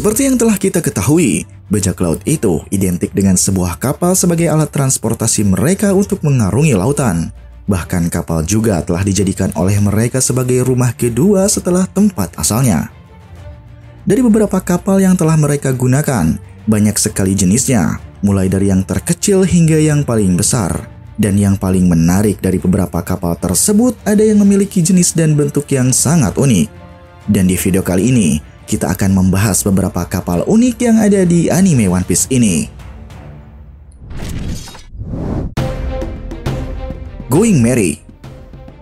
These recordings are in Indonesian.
Seperti yang telah kita ketahui, bajak laut itu identik dengan sebuah kapal sebagai alat transportasi mereka untuk mengarungi lautan. Bahkan kapal juga telah dijadikan oleh mereka sebagai rumah kedua setelah tempat asalnya. Dari beberapa kapal yang telah mereka gunakan, banyak sekali jenisnya, mulai dari yang terkecil hingga yang paling besar. Dan yang paling menarik dari beberapa kapal tersebut ada yang memiliki jenis dan bentuk yang sangat unik. Dan di video kali ini, kita akan membahas beberapa kapal unik yang ada di anime One Piece ini. Going Merry.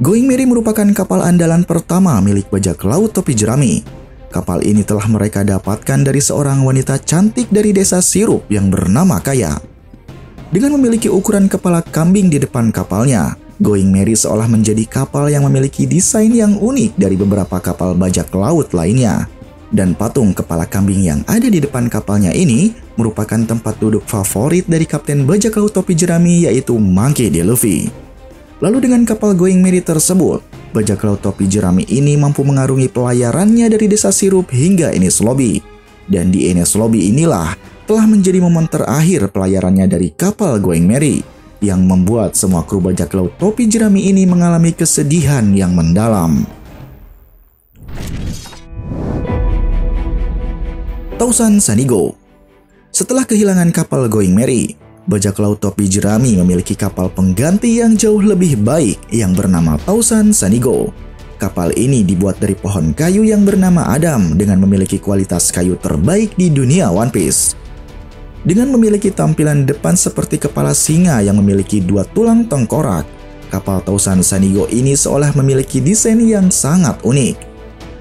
Going Merry merupakan kapal andalan pertama milik bajak laut topi jerami. Kapal ini telah mereka dapatkan dari seorang wanita cantik dari desa Sirup yang bernama Kaya. Dengan memiliki ukuran kepala kambing di depan kapalnya, Going Merry seolah menjadi kapal yang memiliki desain yang unik dari beberapa kapal bajak laut lainnya. Dan patung kepala kambing yang ada di depan kapalnya ini merupakan tempat duduk favorit dari kapten bajak laut topi jerami yaitu Monkey D. Luffy. Lalu dengan kapal Going Merry tersebut, bajak laut topi jerami ini mampu mengarungi pelayarannya dari desa Sirup hingga Enies Lobby. Dan di Enies Lobby inilah telah menjadi momen terakhir pelayarannya dari kapal Going Merry, yang membuat semua kru bajak laut topi jerami ini mengalami kesedihan yang mendalam. Tausan Sanigo. Setelah kehilangan kapal Going Merry, bajak laut topi jerami memiliki kapal pengganti yang jauh lebih baik yang bernama Tausan Sanigo. Kapal ini dibuat dari pohon kayu yang bernama Adam dengan memiliki kualitas kayu terbaik di dunia One Piece. Dengan memiliki tampilan depan seperti kepala singa yang memiliki dua tulang tengkorak, kapal Tausan Sanigo ini seolah memiliki desain yang sangat unik.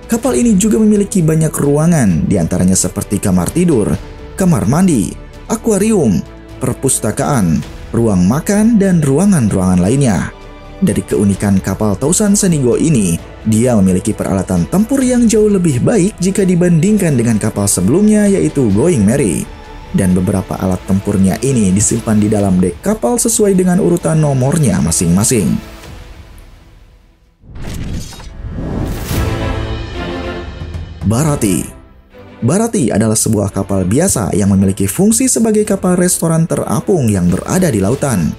Kapal ini juga memiliki banyak ruangan, diantaranya seperti kamar tidur, kamar mandi, akuarium, perpustakaan, ruang makan, dan ruangan-ruangan lainnya. Dari keunikan kapal Tausan Sanigo ini, dia memiliki peralatan tempur yang jauh lebih baik jika dibandingkan dengan kapal sebelumnya yaitu Going Merry. Dan beberapa alat tempurnya ini disimpan di dalam dek kapal sesuai dengan urutan nomornya masing-masing. Baratie. Baratie adalah sebuah kapal biasa yang memiliki fungsi sebagai kapal restoran terapung yang berada di lautan.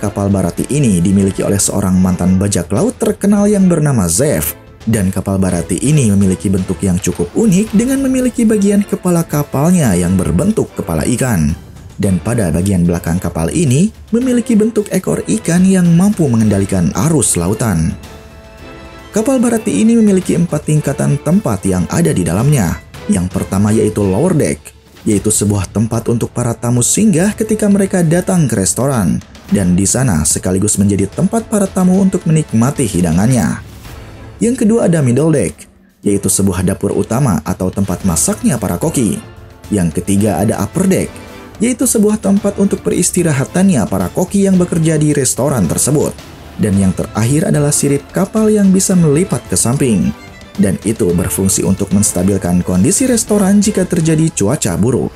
Kapal Baratie ini dimiliki oleh seorang mantan bajak laut terkenal yang bernama Zeff. Dan kapal Baratie ini memiliki bentuk yang cukup unik dengan memiliki bagian kepala kapalnya yang berbentuk kepala ikan. Dan pada bagian belakang kapal ini memiliki bentuk ekor ikan yang mampu mengendalikan arus lautan. Kapal Baratie ini memiliki 4 tingkatan tempat yang ada di dalamnya. Yang pertama yaitu Lower Deck, yaitu sebuah tempat untuk para tamu singgah ketika mereka datang ke restoran. Dan di sana sekaligus menjadi tempat para tamu untuk menikmati hidangannya. Yang kedua ada Middle Deck, yaitu sebuah dapur utama atau tempat masaknya para koki. Yang ketiga ada Upper Deck, yaitu sebuah tempat untuk peristirahatannya para koki yang bekerja di restoran tersebut. Dan yang terakhir adalah sirip kapal yang bisa melipat ke samping. Dan itu berfungsi untuk menstabilkan kondisi restoran jika terjadi cuaca buruk.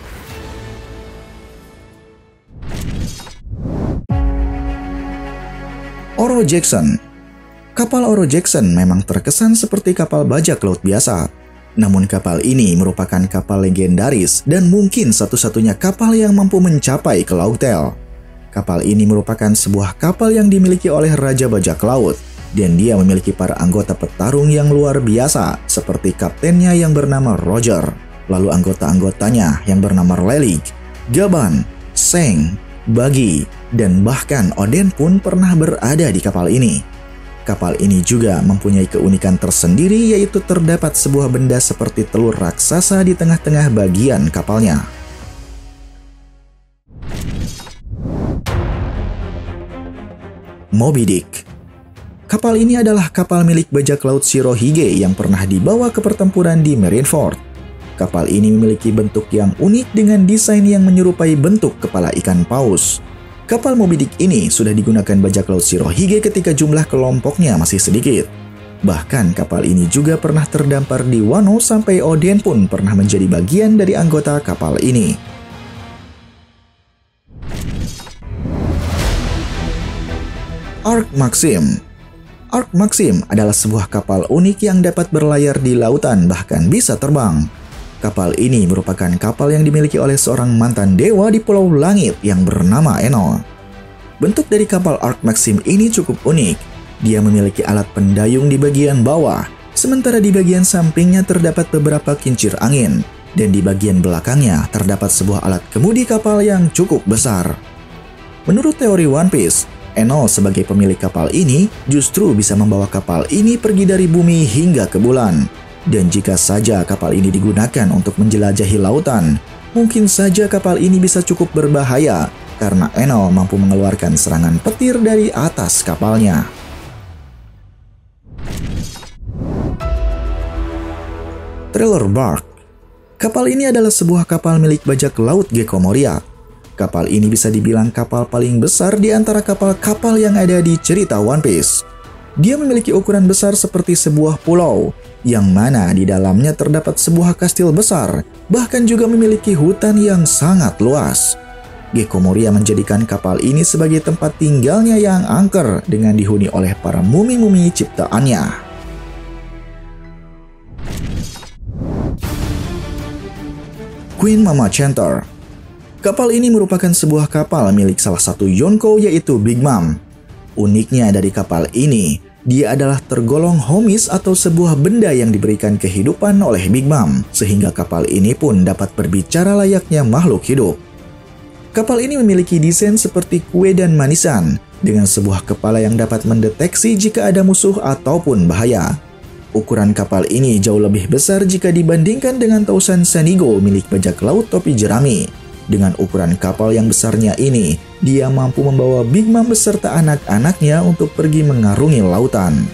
Oro Jackson. Kapal Oro Jackson memang terkesan seperti kapal bajak laut biasa. Namun kapal ini merupakan kapal legendaris dan mungkin satu-satunya kapal yang mampu mencapai ke Laughtale. Kapal ini merupakan sebuah kapal yang dimiliki oleh Raja Bajak Laut, dan dia memiliki para anggota petarung yang luar biasa, seperti kaptennya yang bernama Roger, lalu anggota-anggotanya yang bernama Lelik, Gaban, Seng, Buggy, dan bahkan Oden pun pernah berada di kapal ini. Kapal ini juga mempunyai keunikan tersendiri, yaitu terdapat sebuah benda seperti telur raksasa di tengah-tengah bagian kapalnya. Moby Dick. Kapal ini adalah kapal milik bajak laut Shirohige yang pernah dibawa ke pertempuran di Marineford. Kapal ini memiliki bentuk yang unik dengan desain yang menyerupai bentuk kepala ikan paus. Kapal Moby Dick ini sudah digunakan bajak laut Shirohige ketika jumlah kelompoknya masih sedikit. Bahkan kapal ini juga pernah terdampar di Wano sampai Oden pun pernah menjadi bagian dari anggota kapal ini. Ark Maxim. Ark Maxim adalah sebuah kapal unik yang dapat berlayar di lautan bahkan bisa terbang. Kapal ini merupakan kapal yang dimiliki oleh seorang mantan dewa di Pulau Langit yang bernama Enol. Bentuk dari kapal Ark Maxim ini cukup unik. Dia memiliki alat pendayung di bagian bawah, sementara di bagian sampingnya terdapat beberapa kincir angin, dan di bagian belakangnya terdapat sebuah alat kemudi kapal yang cukup besar. Menurut teori One Piece, Enol sebagai pemilik kapal ini justru bisa membawa kapal ini pergi dari bumi hingga ke bulan. Dan jika saja kapal ini digunakan untuk menjelajahi lautan, mungkin saja kapal ini bisa cukup berbahaya karena Enol mampu mengeluarkan serangan petir dari atas kapalnya. Thriller Bark. Kapal ini adalah sebuah kapal milik bajak laut Gecko Moria. Kapal ini bisa dibilang kapal paling besar di antara kapal-kapal yang ada di cerita One Piece. Dia memiliki ukuran besar seperti sebuah pulau, yang mana di dalamnya terdapat sebuah kastil besar, bahkan juga memiliki hutan yang sangat luas. Gecko Moria menjadikan kapal ini sebagai tempat tinggalnya yang angker dengan dihuni oleh para mumi-mumi ciptaannya. Queen Mama Chanter. Kapal ini merupakan sebuah kapal milik salah satu Yonko yaitu Big Mom. Uniknya dari kapal ini, dia adalah tergolong homis atau sebuah benda yang diberikan kehidupan oleh Big Mom, sehingga kapal ini pun dapat berbicara layaknya makhluk hidup. Kapal ini memiliki desain seperti kue dan manisan, dengan sebuah kepala yang dapat mendeteksi jika ada musuh ataupun bahaya. Ukuran kapal ini jauh lebih besar jika dibandingkan dengan Tausan Sanigo milik bajak laut topi jerami. Dengan ukuran kapal yang besarnya ini, dia mampu membawa Big Mom beserta anak-anaknya untuk pergi mengarungi lautan.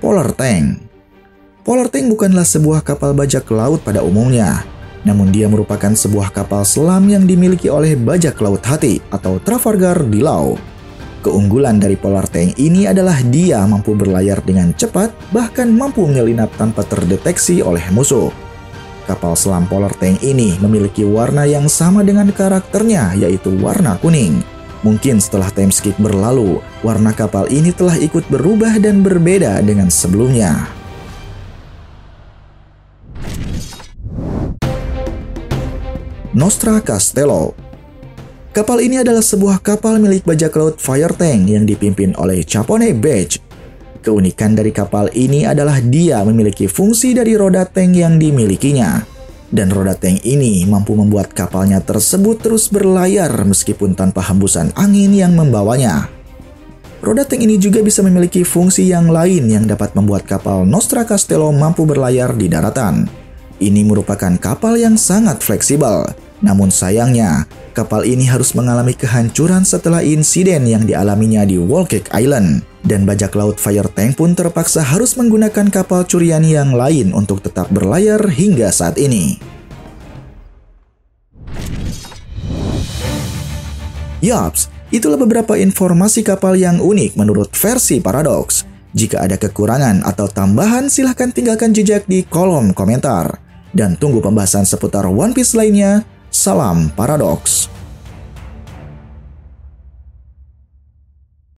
Polar Tank. Polar Tank bukanlah sebuah kapal bajak laut pada umumnya, namun dia merupakan sebuah kapal selam yang dimiliki oleh bajak laut hati atau Trafalgar di laut. Keunggulan dari Polar Tank ini adalah dia mampu berlayar dengan cepat, bahkan mampu menyelinap tanpa terdeteksi oleh musuh. Kapal selam Polar Tank ini memiliki warna yang sama dengan karakternya, yaitu warna kuning. Mungkin setelah time skip berlalu, warna kapal ini telah ikut berubah dan berbeda dengan sebelumnya. Nostra Castello. Kapal ini adalah sebuah kapal milik bajak laut Fire Tank yang dipimpin oleh Capone Badge. Keunikan dari kapal ini adalah dia memiliki fungsi dari roda tank yang dimilikinya. Dan roda tank ini mampu membuat kapalnya tersebut terus berlayar meskipun tanpa hembusan angin yang membawanya. Roda tank ini juga bisa memiliki fungsi yang lain yang dapat membuat kapal Nostra Castello mampu berlayar di daratan. Ini merupakan kapal yang sangat fleksibel. Namun sayangnya, kapal ini harus mengalami kehancuran setelah insiden yang dialaminya di Whole Cake Island. Dan bajak laut Fire Tank pun terpaksa harus menggunakan kapal curian yang lain untuk tetap berlayar hingga saat ini. Yaps, itulah beberapa informasi kapal yang unik menurut versi Paradox. Jika ada kekurangan atau tambahan, silahkan tinggalkan jejak di kolom komentar. Dan tunggu pembahasan seputar One Piece lainnya. Salam Paradox.